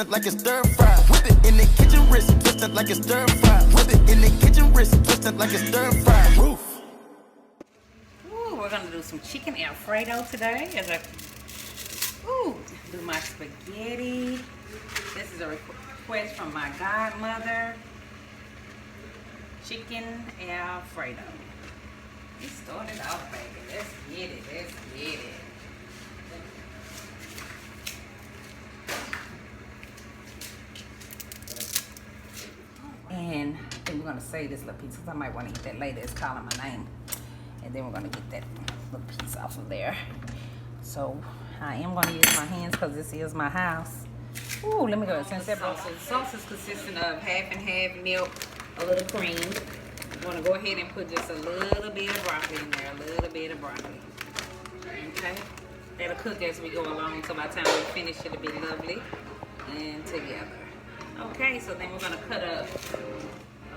twisted like it's stir fry. Whip it in the kitchen, wrist twisted like it's stir fry. Whip it in the kitchen, wrist twisted like it's stir fry. Roof. Ooh, we're gonna do some chicken Alfredo today. As I do my spaghetti. This is a request from my godmother. Chicken Alfredo. We started off, baby. Let's get it. Let's get it. And then we're gonna save this little piece because I might want to eat that later. It's calling my name. And then we're gonna get that little piece off of there. So I am gonna use my hands because this is my house. Ooh, let me go. Since that sauce is consisting of half and half milk, a little cream. I'm gonna go ahead and put just a little bit of broccoli in there, a little bit of broccoli. Okay, that'll cook as we go along. So by the time we finish, it'll be lovely and together. Okay, so then we're gonna cut up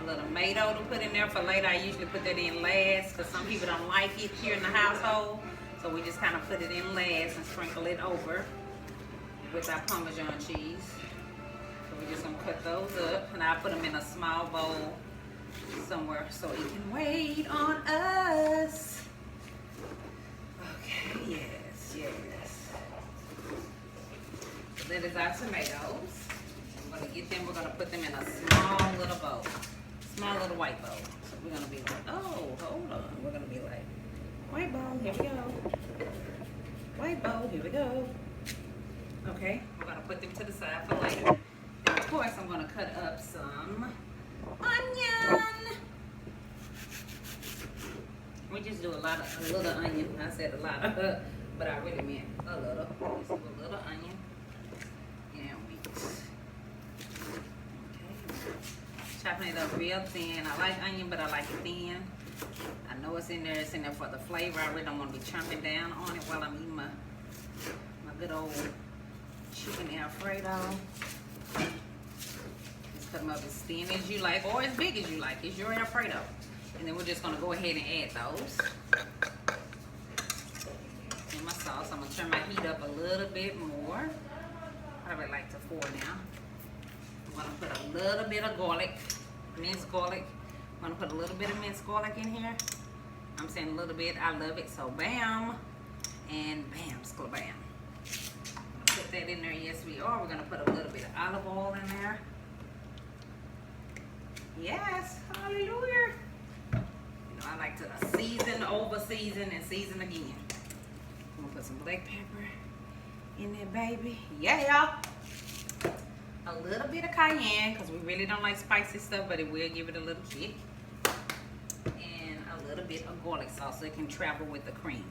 a little tomato to put in there for later. I usually put that in last because some people don't like it here in the household. So we just kind of put it in last and sprinkle it over with our Parmesan cheese. So we're just gonna cut those up and I'll put them in a small bowl somewhere so it can wait on us. Okay, yes. So that is our tomatoes. We're gonna get them, we're gonna put them in a small little bowl. Small little white bowl. So we're gonna be like, oh, hold on. We're gonna be like, white bowl, here we go. White bowl, here we go. Okay, we're gonna put them to the side for later. And of course, I'm gonna cut up some onion. We just do a little onion. I said a lot of, but I really meant a little. Just a little onion. And we, okay, chopping it up real thin. I like onion, but I like it thin. I know it's in there for the flavor. I really don't want to be chomping down on it while I'm eating my good old chicken Alfredo. Just cut them up as thin as you like or as big as you like. It's your Alfredo. And then we're just gonna go ahead and add those. And my sauce, I'm gonna turn my heat up a little bit more. Probably like to 4 now. I'm gonna put a little bit of garlic, minced garlic. I'm gonna put a little bit of minced garlic in here. I'm saying a little bit, I love it. So bam, and bam, skla-bam. Put that in there, yes we are. We're gonna put a little bit of olive oil in there. Yes, hallelujah. You know, I like to season, over season, and season again. I'm gonna put some black pepper in there, baby. Yeah. A little bit of cayenne, because we really don't like spicy stuff, but it will give it a little kick. And a little bit of garlic sauce so it can travel with the cream.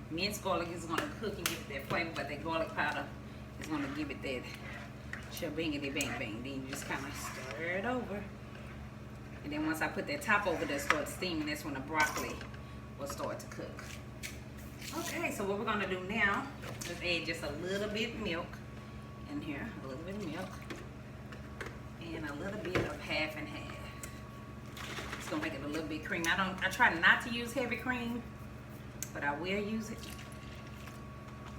Minced garlic is gonna cook and give it that flavor, but that garlic powder is gonna give it that shabingity bang bang. Then you just kind of stir it over. And then once I put that top over there, start steaming, that's when the broccoli will start to cook. Okay, so what we're gonna do now is add just a little bit of milk in here, a little bit of milk, and a little bit of half and half. It's gonna make it a little bit creamy. I try not to use heavy cream, but I will use it.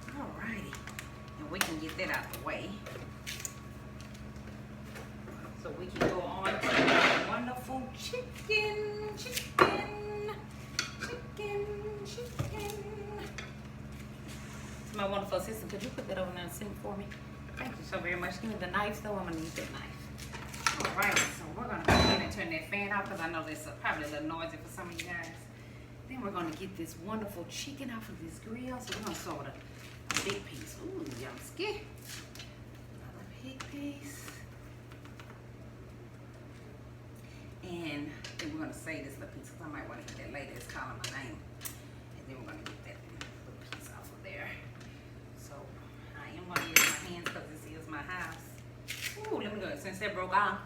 Alrighty, and we can get that out the way. So we can go on to our wonderful chicken. To my wonderful assistant, could you put that over there and sink for me? Thank you so very much. Give me the knife though, I'm gonna need that knife. All right, so we're gonna go ahead and turn that fan off because I know that's probably a little noisy for some of you guys. Then we're gonna get this wonderful chicken off of this grill. So we're gonna start with a big piece. Ooh, yumski. Another big piece. And then we're gonna save this little piece because I might want to eat that later. It's calling my name. And then we're gonna get that little piece off of there. So I am gonna use my hands because this is my house. Ooh, let me go. Since that broke off,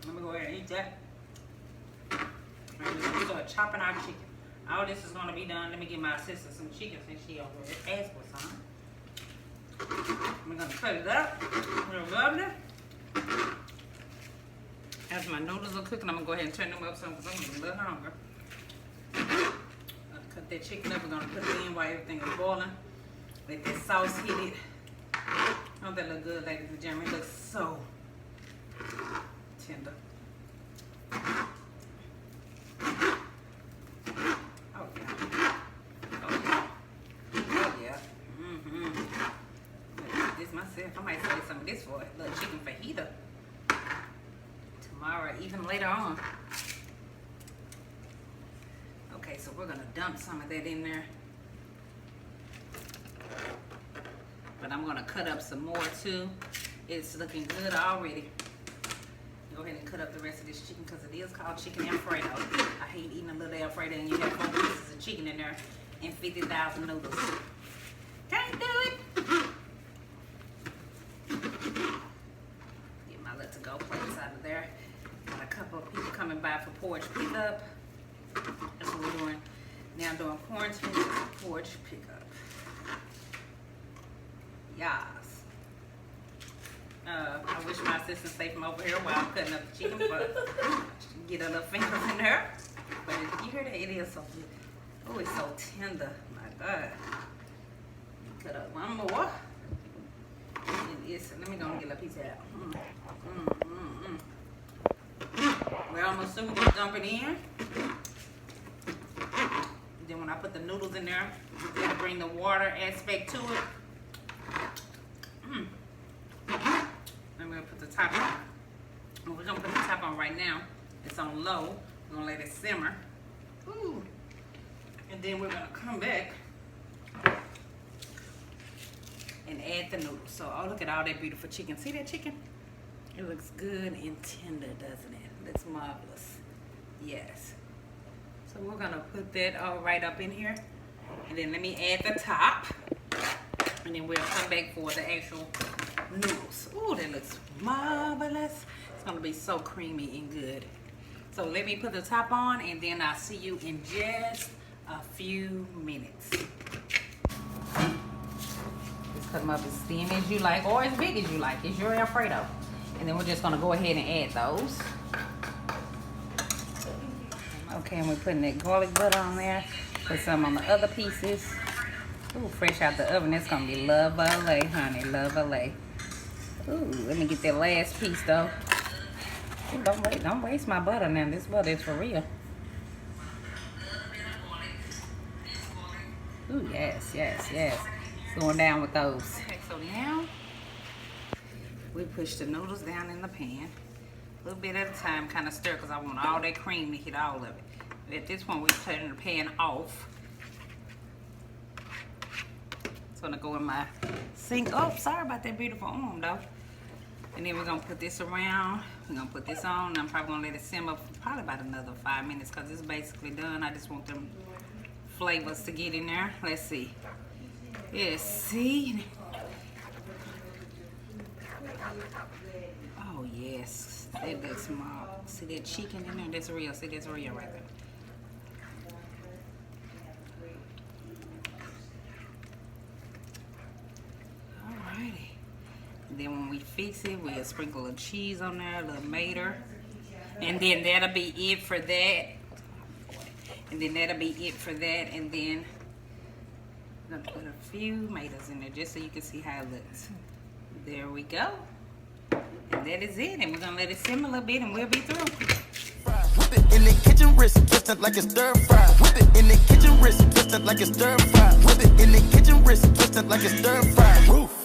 let me go ahead and eat that. And we're gonna chop our chicken. All this is gonna be done. Let me give my sister some chicken since she already asked for some. We're gonna cut it up. Real lovely. As my noodles are cooking, I'm gonna go ahead and turn them up some because I'm getting a little hungry. Gonna cut that chicken up. We're gonna put it in while everything is boiling. Let that sauce hit it. Don't that look good, ladies and gentlemen? It looks so tender. Oh yeah. Oh yeah. Oh yeah. This myself. I might save some of this for a little chicken fajita tomorrow, even later on. Okay, so we're gonna dump some of that in there. But I'm gonna cut up some more too. It's looking good already. Go ahead and cut up the rest of this chicken because it is called chicken Alfredo. I hate eating a little Alfredo and you have 4 pieces of chicken in there and 50,000 noodles. Can't do it. Get my let-to-go plates out of there. Got a couple of people coming by for porch pickup. That's what we're doing. Now I'm doing quarantine porch pickup. Yes. I wish my assistant stayed from over here while I'm cutting up the chicken, but get a little fingers in there. But you hear that? It is so good. Oh, it's so tender. My God. Cut up one more. Let me go and get a piece of that. We're almost soon to dump it in. Then when I put the noodles in there, it'll bring the water aspect to it. I'm gonna put the top on. We're gonna put the top on right now. It's on low. We're gonna let it simmer. Ooh. And then we're gonna come back and add the noodles. So, oh, look at all that beautiful chicken. See that chicken? It looks good and tender, doesn't it? It looks marvelous. Yes. So we're gonna put that all right up in here. And then let me add the top. And then we'll come back for the actual noodles. Ooh, that looks marvelous. It's gonna be so creamy and good. So let me put the top on and then I'll see you in just a few minutes. Just cut them up as thin as you like or as big as you like. It's your Alfredo. And then we're just gonna go ahead and add those. Okay, and we're putting that garlic butter on there. Put some on the other pieces. Ooh, fresh out the oven. It's gonna be lovely, honey, lovely. Ooh, let me get that last piece though. Ooh, don't waste my butter now. This butter is for real. Ooh, yes. Going down with those. Okay, so now we push the noodles down in the pan. A little bit at a time, kind of stir because I want all that cream to hit all of it. At this point, we're turning the pan off. It's gonna go in my sink. Oh, sorry about that beautiful arm though. And then we're gonna put this around. We're gonna put this on. I'm probably gonna let it simmer for probably about another 5 minutes because it's basically done. I just want them flavors to get in there. Let's see. Yes, see? Oh yes, that looks small. See that chicken in there? That's real. See, that's real right there. Alrighty. And then when we fix it, we'll sprinkle a cheese on there, a little mater. And then that'll be it for that. And then that'll be it for that. And then I'm gonna put a few maters in there just so you can see how it looks. There we go. And that is it. And we're gonna let it simmer a little bit and we'll be through. Whip it in the kitchen, wrist twist it like it's stir fry. Whip it in the kitchen, wrist twist it like it's stir fry. Whip it in the kitchen, wrist twist it like it's stir fry. Roof.